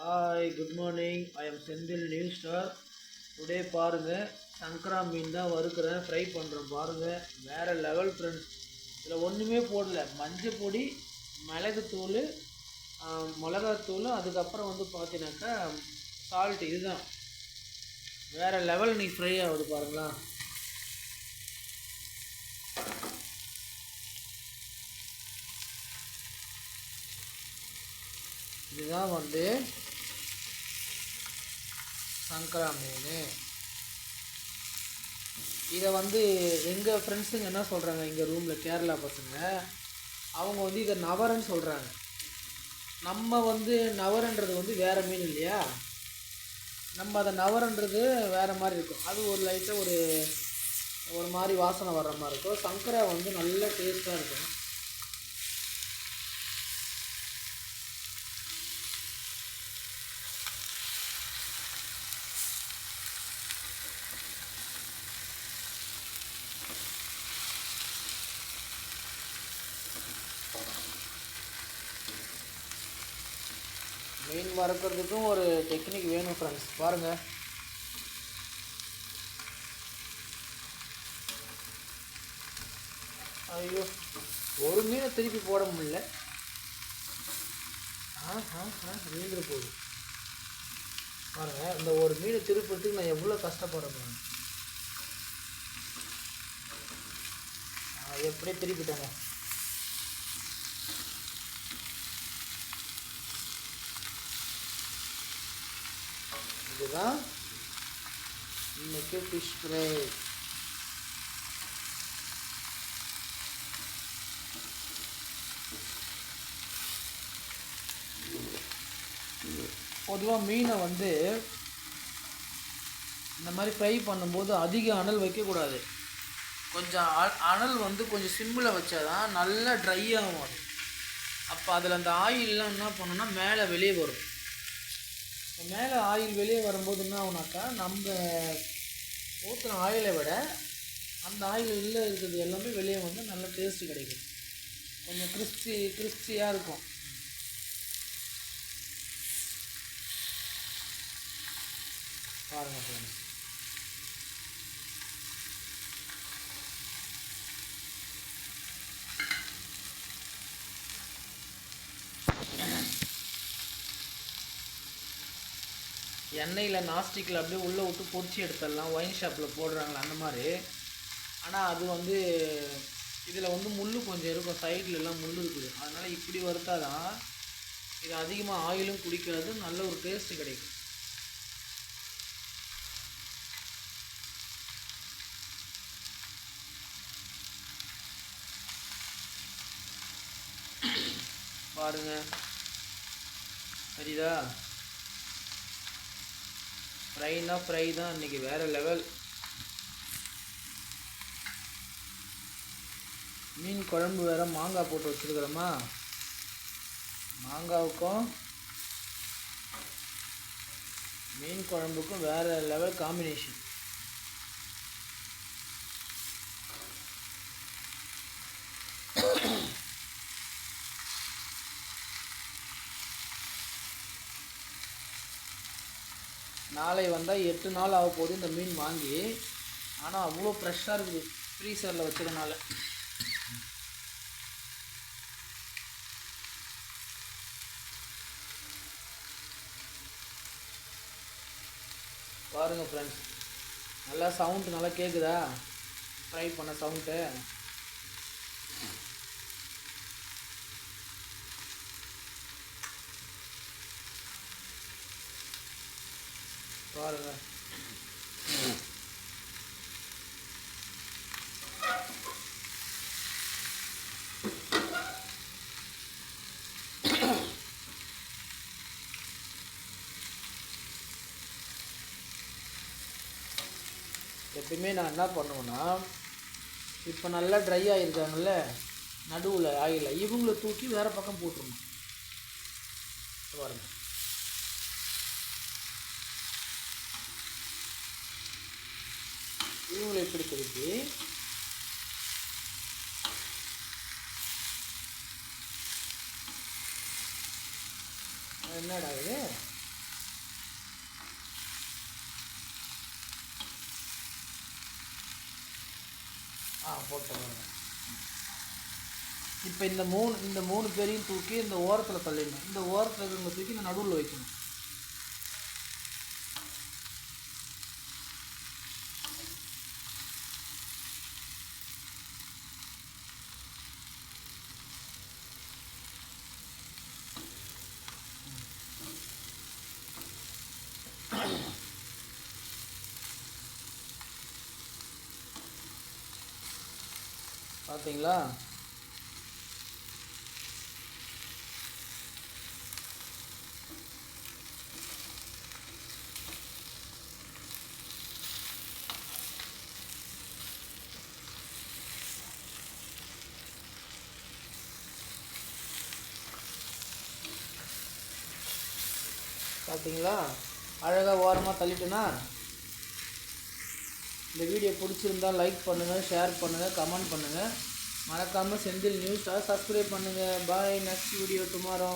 Hi, good morning. I am Sendil New Star. Today பாருங்க சங்கரா மீன் தான் வறுக்கிறேன், fry பண்ணுறேன் பாருங்க. வேறு லெவல் ஃப்ரெண்ட்ஸ். இதில் ஒன்றுமே போடல, மஞ்சள் பொடி, மிளகுத்தூள், மிளகாத்தூள், அதுக்கப்புறம் வந்து பார்த்தீங்கன்னாக்கா சால்ட். இதுதான் வேறு லெவல் நீ ஃப்ரை ஆகுது பாருங்களா. இதுதான் வந்து சங்கரா மீன். இதை வந்து எங்கள் ஃப்ரெண்ட்ஸுங்க என்ன சொல்கிறாங்க, எங்கள் ரூமில் கேரளா பசங்க அவங்க வந்து இதை நவரன்னு சொல்கிறாங்க. நம்ம வந்து நவரன்றது வந்து வேறு மீன் இல்லையா, நம்ம அதை நவரன்றது வேறு மாதிரி இருக்கும். அது ஒரு லைட்டாக ஒரு ஒரு மாதிரி வாசனை வர்ற மாதிரி இருக்கும். சங்கரா வந்து நல்ல டேஸ்ட்டாக இருக்கும். மீன் வறுக்கிறதுக்கும் ஒரு டெக்னிக் வேணும் ஃப்ரெண்ட்ஸ். பாருங்கள், ஐயோ ஒரு மீனை திருப்பி போட முடியல. மீன் போகுது பாருங்கள். இந்த ஒரு மீனை திருப்பத்துக்கு நான் எவ்வளோ கஷ்டப்படுறேன். எப்படியே திருப்பிட்டாங்க. இதுதான் இன்னைக்கு ஃபிஷ் ஃப்ரை. பொதுவாக மீனை வந்து இந்த மாதிரி ஃப்ரை பண்ணும்போது அதிக அனல் வைக்கக்கூடாது. கொஞ்சம் அனல் வந்து கொஞ்சம் சிம்மில் வச்சா தான் நல்லா ட்ரை ஆகும் அது. அப்போ அதில் அந்த ஆயிலெலாம் என்ன பண்ணணும்னா மேலே வெளியே வரும். மேலே ஆயில் வெளியே வரும்போது என்ன ஆகுனாக்கா, நம்ம ஊற்றின ஆயிலை விட அந்த ஆயில் உள்ளே இருக்கிறது எல்லாமே வெளியே வந்து நல்ல டேஸ்ட்டு கிடைக்கும். கொஞ்சம் கிறிஸ்பியாக இருக்கும். பாருங்கள் ஃப்ரெண்ட்ஸ், எண்ணெயில் நாஸ்டிக்கில் அப்படியே உள்ளே விட்டு பொரிச்சு எடுத்துடலாம். ஒயின் ஷாப்பில் போடுறாங்களே அந்த மாதிரி. ஆனால் அது வந்து இதில் வந்து முள் கொஞ்சம் இருக்கும், சைட்லலாம் முள் இருக்குது. அதனால் இப்படி வறுத்தா தான் இது அதிகமாக ஆயிலும் குடிக்காது, நல்ல ஒரு டேஸ்ட்டு கிடைக்கும். பாருங்கள், சரிதா? ஃப்ரைனா ஃப்ரை தான் இன்றைக்கி, வேறு லெவல். மீன் குழம்பு வேறு மாங்காய் போட்டு வச்சுருக்கிறோமா, மாங்காவுக்கும் மீன் குழம்புக்கும் வேறு லெவல் காம்பினேஷன். நாளை வந்தால் 8 நாள் ஆக போகுது இந்த மீன் வாங்கி. ஆனால் அவ்வளோ ஃப்ரெஷ்ஷாக இருக்குது ஃப்ரீசரில் வச்சதுனால. பாருங்கள் ஃப்ரெண்ட்ஸ், நல்லா சவுண்டு நல்லா கேட்குதா, ஃப்ரை பண்ண சவுண்டு. பாருங்கள், எப்பயுமே நான் என்ன பண்ணுவேன்னா, இப்போ நல்லா ட்ரை ஆகிருக்காங்கல்ல நடுவில் ஆயில், இவங்கள தூக்கி வேறு பக்கம் போட்டுருணும். பாருங்க, இவங்களை இப்படி திருப்பி என்னடா இது, போட்டுருங்க. இப்போ இந்த மூணு பேரையும் தூக்கி இந்த ஓரத்தில் தள்ளிடணும். இந்த ஓரத்தில் இருக்கிறவங்க தூக்கி இந்த நடுவில் வைக்கணும். பார்த்தீங்களா? பார்த்தீங்களா? அழகாக ஓரமாக தள்ளிட்டுனா. இந்த வீடியோ பிடிச்சிருந்தால் லைக் பண்ணுங்கள், ஷேர் பண்ணுங்கள், கமெண்ட் பண்ணுங்கள். மறக்காமல் செந்தில் நியூஸை சப்ஸ்கிரைப் பண்ணுங்கள். பாய். Next video tomorrow.